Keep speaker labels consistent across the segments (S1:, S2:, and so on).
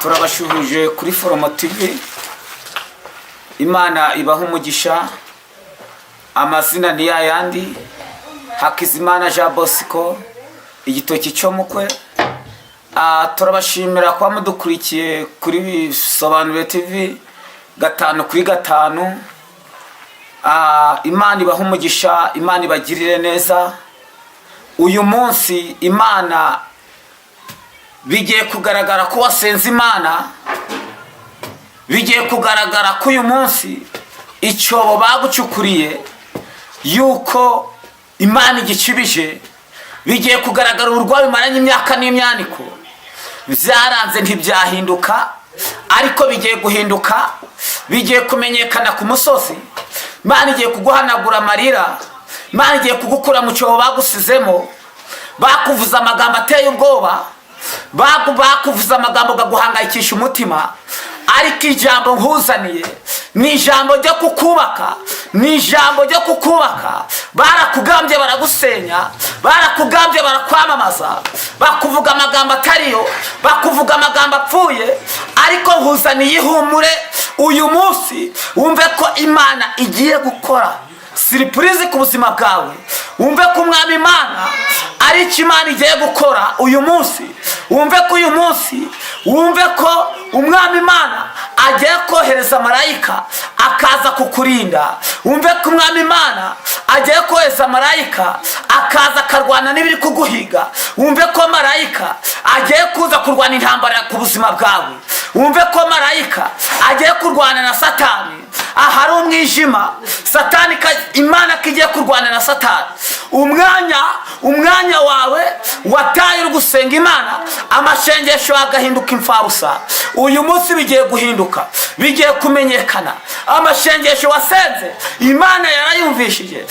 S1: turabashuhuje kuri Foromo TV. Imana ibaha umugisha. Amazina ni yayandi, Hakizimana Jean Bosco, igitoki cyo mukwe. Turabashimira kwa mudukurikiye kuri Bisobanuro TV 5/5. Imana ibaha umugisha, Imana ibagirire neza. Uyu munsi Imana bigiye kugaragara ko wasenze Imana, bigiye kugaragara ko uyu munsi icyobo bagucukuriye yuko Imana igicibije, bigiye kugaragara uburwayi maranye imyaka n'imyaniko byaranze ntibyahinduka, ariko bigiye guhinduka, bigiye kumenyekana ku musozi. Imana igiye kuguhanagura amarira, Imana igiye kugukura mu cyobo bagusizemo, bakuvuza amagambo ateye ubwoba, bakuvuza amagambo gaguhangayikisha umutima, ariko ijambo nkuzaniye ni ijambo ryo kukubaka, ni ijambo ryo kukubaka. Barakugambye baragusenya, barakugambye barakwamamaza, bakuvuga amagambo atariyo, bakuvuga amagambo apfuye, ariko nkuzaniye ihumure uyu munsi. Wumve ko Imana igiye gukora surprise ku buzima bwawe, wumve ko Umwami Imana ari icyo Imana igiye gukora uyu munsi. Wumve ko uyu munsi, wumve ko Umwami Imana agiye kohereza marayika akaza kukurinda. Wumve ko Umwami Imana agiye kohereza marayika akaza akarwana n'ibiri kuguhiga. Wumve ko marayika agiye kuza kurwana intambara ku buzima bwawe. Wumve ko marayika agiye kurwana na Satani ahari umwijima. Satani, Imana kigiye kurwana na Satani. Umwanya wawe wataye uri gusenga Imana, amashengesho agahinduka imfabusa. Uyu munsi bigiye guhinduka, bigiye kumenyekana. Amashengesho wasenze Imana yarayumvishije.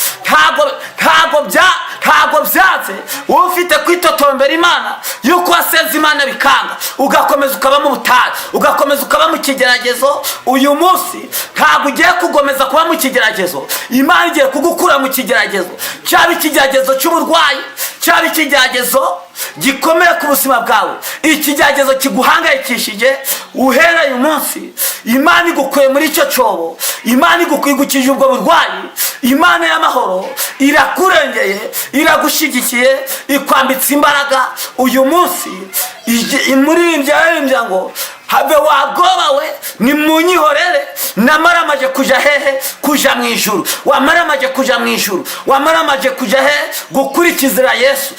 S1: Ntago byaze wowe ufite kwitotombera Imana yuko wasenze Imana bikanga, ugakomeza ukaba mu butayu, ugakomeza ukaba mu kigeragezo. Uyu munsi ntago ugiye kugomeza kuba mu kigeragezo. Imana igiye kugukura mu kigeragezo, cyaba ikigeragezo cy'uburwayi, cyaba ikigeragezo gikomeye ku buzima bwawe, ikigeragezo kiguhangayikishije. Uhera uyu munsi Imana igukuye muri icyo cyobo, Imana igukije ubwo burwayi. Imana y'amahoro irakurengeye, iragushyigikiye, ikwambitse imbaraga. Uyu munsi imuririmbya ngo habe wabwoba we nimunyihorere, namaramaje kuja hehe? Kuja mu ijuru. Wamaramaje kuja mu ijuru, wamaramaje kuja hehe? Gukurikizira Yesu.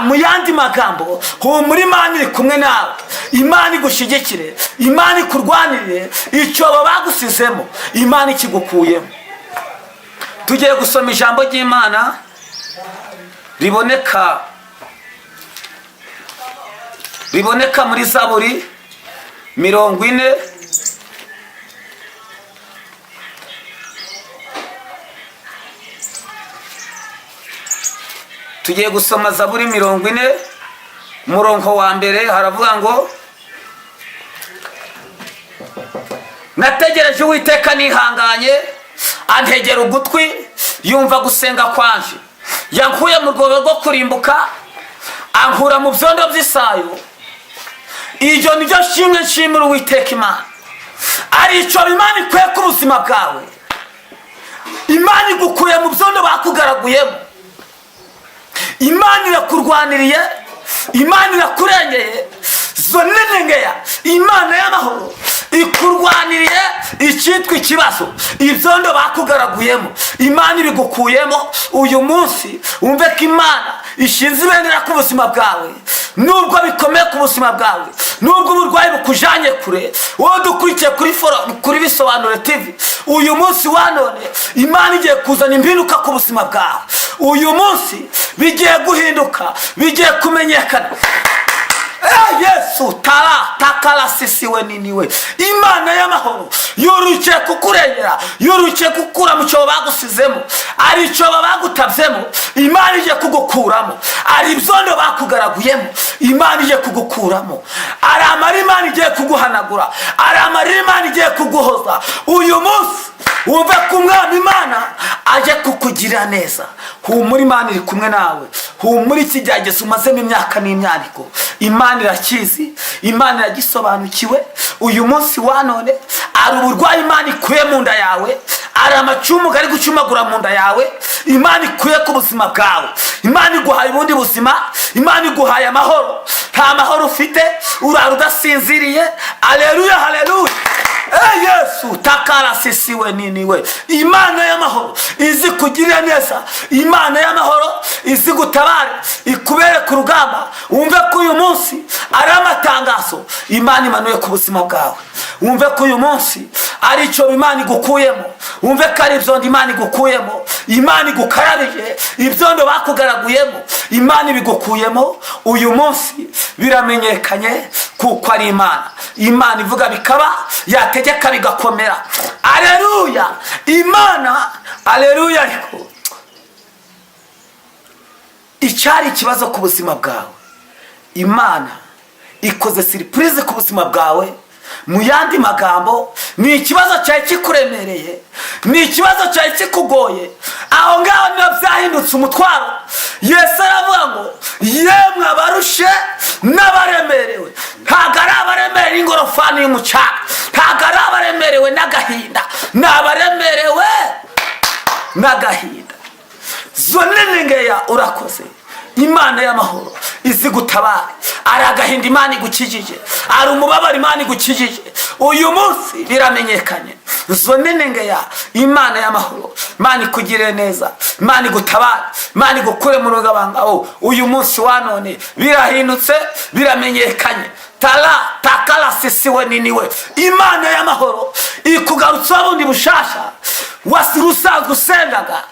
S1: Mu yandi magambo, humura, Imana iri kumwe nawe, Imana igushigikire, Imana ikurwanirire icyobo bagusizemo, Imana ikigukuyemo. Tugiye gusoma ijambo ry'Imana riboneka muri Zaburi 40. Tugiye gusoma Zaburi 40 umurongo wa mbere. Haravuga ngo, nategereje Uwiteka nihanganye, antegera ugutwi, yumva gusenga kwanje. Yankuye mu rwobo rwo kurimbuka, ankura mu byondo by'isayo. Iryo ni ryo shimwe nshimira Uwiteka Imana. Ari icyo Imana ikwiye ku buzima bwawe. Imana igukuye mu byondo bakugaraguyemo, Imana irakurwaniriye, Imana irakurengeye. Zonenengeya Imana y'amahoro ikurwaniriye icyitwa ikibazo, ibyondo bakugaraguyemo, Imana ibigukuyemo. Uyu munsi wumve ko Imana ishinze ibendera ku buzima bwawe. Nubwo bikomeye ku buzima bwawe, nubwo uburwayi bukujanye kure, wowe dukurikiye kuri Bisobanuro TV, uyu munsi wa none Imana igiye kuzana impinduka ku buzima bwawe. Uyu munsi bigiye guhinduka, bigiye kumenyekana. Yesu takala sisiwe niniwe. Imana y'amahoro yorukiye kukurengera, yorukiye kukura mu cyobo bagusizemo. Ari icyobo bagutabyemo, Imana igiye kugukuramo. Ari ibyondo bakugaraguyemo, Imana igiye kugukuramo. Ari amarira Imana igiye kuguhanagura, ari amarira Imana igiye kuguhoza. Uyu munsi wumve ko umwami Imana aje kukugirira neza. Humura, Imana iri kumwe nawe. Humura, ikigeragezo umazemo imyaka n'imyaniko Imana irakizi, Imana iragisobanukiwe. Uyu munsi wa none ari uburwayi Imana ikuye mu nda yawe, ari amacumu ari gucumagura mu nda yawe, Imana ikuye ku buzima bwawe. Imana iguhaye ubundi buzima, Imana iguhaye amahoro. Nta mahoro ufite, urara udasinziriye. Aleluya, haleluya. Yesu takara sisiwe nini we. Imana y'amahoro izi kugirira neza, Imana y'amahoro izi gutabara, ikubere ku rugamba. Wumve ko uyu munsi ari amatangazo Imana imanuye ku buzima bwawe. Wumve ko uyu munsi ari icyo Imana igukuyemo. Wumve ko ari ibyondo Imana igukuyemo. Imana igukarabije ibyondo bakugaraguyemo, Imana ibigukuyemo. Uyu munsi biramenyekanye kuko ari Imana. Imana ivuga bikaba, yategeka bigakomera. Aleluya, Imana, aleluya. Ariko icyari ikibazo ku buzima bwawe, Imana ikoze surprise ku buzima bwawe. Mu yandi magambo, ni ikibazo cyari kikuremereye, ni ikibazo cyari kikugoye, aho ngaho niyo byahindutse umutwaro. Yesu aravuga ngo yemwe abarushe n'abaremerewe. Ntabwo ari abaremerewe ingorofani y'umucanga, ntabwo ari abaremerewe n'agahinda, ni abaremerewe n'agahinda. Zonene ngeya urakoze. Imana y'amahoro izi gutabara. Ari agahinda Imana igukijije, ari umubabaro Imana igukijije. Uyu munsi biramenyekanye. Zonene ngeya, Imana y'amahoro, Imana ikugirire neza, Imana igutabara, Imana igukure mu rugabanga. Uyu munsi wa none birahindutse, biramenyekanye. Tala takala sisiwe nini we. Imana y'amahoro ikugarutsa bundi bushasha. Wasirusanzwe usengaga,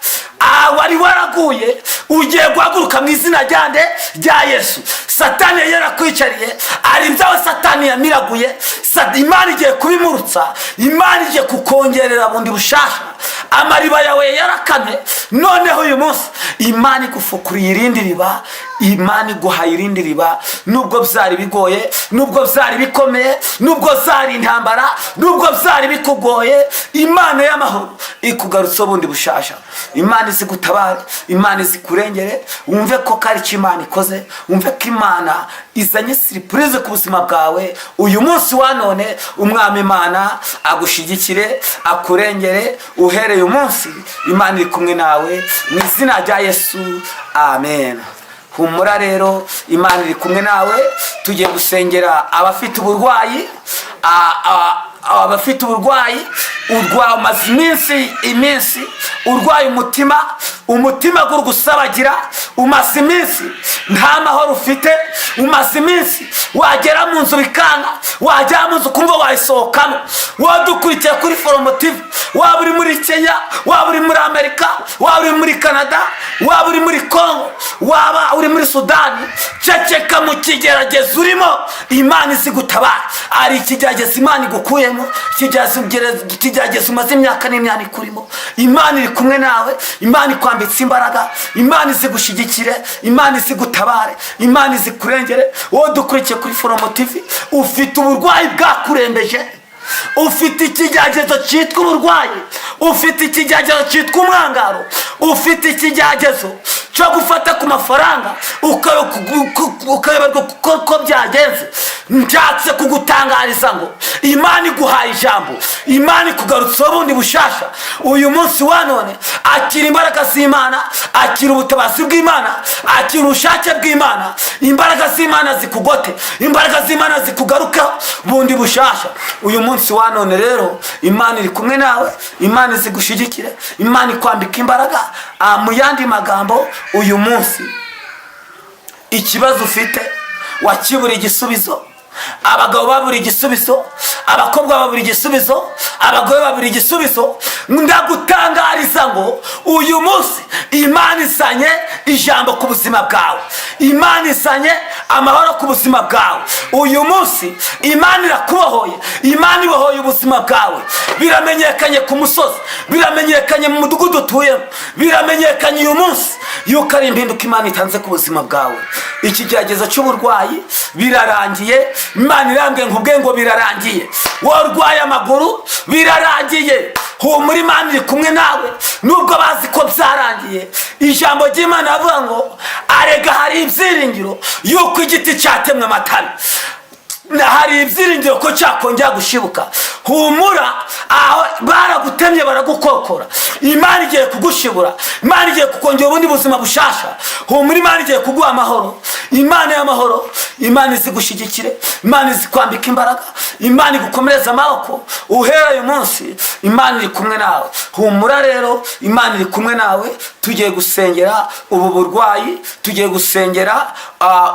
S1: wari waraguye, ugiye guhaguruka mu izina rya Yesu. Satani yarakwicariye, ari ibyawe Satani yamiraguye. Imana igiye kubimurutsa, Imana igiye kukongerera bundi bushasha. Amariba yawe yarakane, noneho uyu munsi Imana igufukuriye irindi riba, Imana iguhaye irindi riba. Nubwo byari bigoye, nubwo byari bikomeye, nubwo byari intambara, nubwo byari bikugoye, Imana y'amahoro ikugarutsa bundi bushasha. Imana izi gutabara, Imana izi kurengere. Wumve ko kari icyo Imana ikoze, wumve ko Imana izanye surprise ku buzima bwawe. Uyu munsi wa none umwami Imana agushigikire, akurengere. Uhereye umunsi Imana iri kumwe nawe mu izina rya Yesu, amen. Humura rero, Imana iri kumwe nawe. Tugiye gusengera abafite uburwayi, abafite uburwayi, urwaye umaze iminsi urwaye umutima guri gusabagira, umaze iminsi nta mahoro ufite, umaze iminsi wagera mu nzu bikanga, wagera mu nzu kumva wayisohokamo. Wadukurikiye kuri Foromotive, waba uri muri Kenya, waba uri muri Amerika, waba uri muri Canada, waba uri muri Congo, waba uri muri Sudani, ceceka mu kigeragezo urimo, Imana izi gutabara. Ari ikigeragezo Imana igukuyemo, ikigeragezo umaze imyaka n'imyaka ikurimo, Imana iri kumwe nawe, Imana ikwambitse imbaraga, Imana izi gushigikire, Imana izi gutabare, Imana izi kurengere. Wowe dukurikiye kuri Foromotive, ufite uburwayi bwakurembeje, ufite ikigeragezo cyitwa uburwayi, ufite ikigeragezo cyitwa umwangaro, ufite ikigeragezo cyo gufata ku mafaranga ukayoberwa uko byagenze. Nshatse kugutangariza ngo Imana iguhaye ijambo, Imana ikugarutsa bundi bushasha. Uyu munsi wa none akira imbaraga z'Imana, akira ubutabazi bw'Imana, akira ubushake bw'Imana. Imbaraga z'Imana zikugote, imbaraga z'Imana zikugarukaho bundi bushasha. Uyu munsi wa none rero Imana iri kumwe nawe, Imana izigushigikire, Imana ikwambika imbaraga. Mu yandi magambo, uyu munsi ikibazo ufite wakibura igisubizo. Abagabo babura igisubizo, abakobwa babura igisubizo, abagore babura igisubizo. Ndagutangariza ngo uyu munsi Imana isanye ijambo ku buzima bwawe, Imana isanye amahoro ku buzima bwawe. Uyu munsi Imana irakubohoye, Imana ibohoye ubuzima bwawe. Biramenyekanye ku musozi, biramenyekanye mu mudugudu utuyemo, biramenyekanye uyu munsi yuko ari impinduka Imana itanze ku buzima bwawe. Ikigeragezo cy'uburwayi birarangiye. Imana irambwiye nkubwiye ngo birarangiye. Warwaye amaguru birarangiye, humura, Imana iri kumwe nawe nubwo bazi ko byarangiye. Ijambo ry'Imana avuga ngo arega hari ibyiringiro yuko igiti cyatemwe amatabi, hari ibyiringiro ko cyakongera gushibuka. Humura, aho baragutemye baragukokora, Imana igiye kugushibura, Imana igiye kukongera ubundi buzima bushasha. Humura, Imana igiye kuguha amahoro, Imana y'amahoro, Imana izigushyigikire, Imana izikwambika imbaraga, Imana igukomereza amaboko. Uhera uyu munsi Imana iri kumwe nawe. Humura rero, Imana iri kumwe nawe. Tugiye gusengera ubu burwayi, tugiye gusengera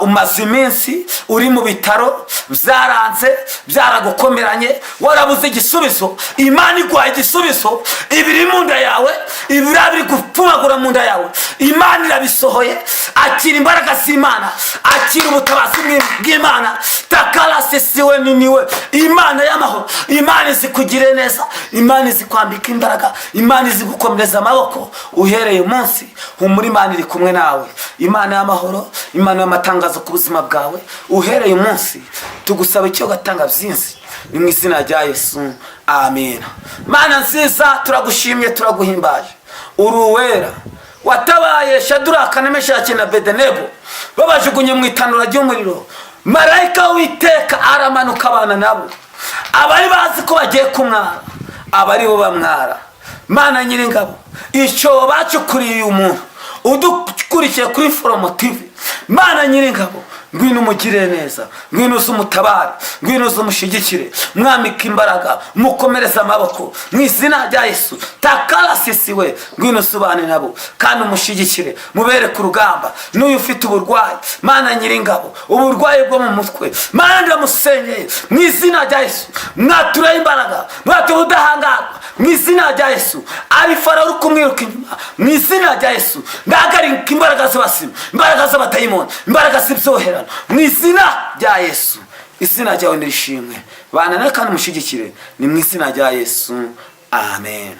S1: umaze iminsi uri mu bitaro, byaranze, byaragukomeranye, warabuze igisubizo. Imana iguhaye igisubizo. Ibiri mu nda yawe, ibira biri gupfumagura mu nda yawe, Imana irabisohoye. Akira imbaraga z'Imana, akira ubutabazi bw'Imana. Takarase siwe niniwe, Imana y'amahoro, Imana izikugire neza, Imana izikwambika imbaraga, Imana izigukomereza amaboko. Uhereye umunsi humura, Imana iri kumwe nawe. Imana y'amahoro, Imana y'amatangazo ku buzima bwawe. Uhereye umunsi tugusaba icyo gatanga byinshi, ni mu izina rya Yesu, amen. Mana nziza, turagushimye, turaguhimbaje. Uri uwera, watabaye Shaduraka na Meshaki na Abedenego babajugunye mu itanura ry'umuriro. Marayika w'Uwiteka aramanuka abana nabo. Abari bazi ko bagiye kumwara, abari bo bamwara. Mana Nyiringabo, icyo bacukuriye umuntu udukurikiye kuri Foromo TV, Mana Nyiringabo, ngwino umugire neza, ngwino uzumutabare, ngwino uzumushyigikire, mwambike imbaraga, mukomereze amaboko mu izina rya Yesu. Takarasisi we, ngwino usubane nabo kandi umushyigikire, mubere ku rugamba. N'uyu ufite uburwayi, Mana Nyiringabo, uburwayi bwo mu mutwe, Mana ndamusenyeye mu izina rya Yesu. Mwature imbaraga, mwature ubudahangarwa mu izina rya Yesu. Ari Farawo uri kumwiruka inyuma, mu izina rya Yesu ndahagarika imbaraga z'abasimu, imbaraga z'abadayimoni, imbaraga z'ibyoherano mu izina rya Yesu. Izina ryawe nirishimwe, bana nawe kandi umushyigikire, ni mu izina rya Yesu, amen.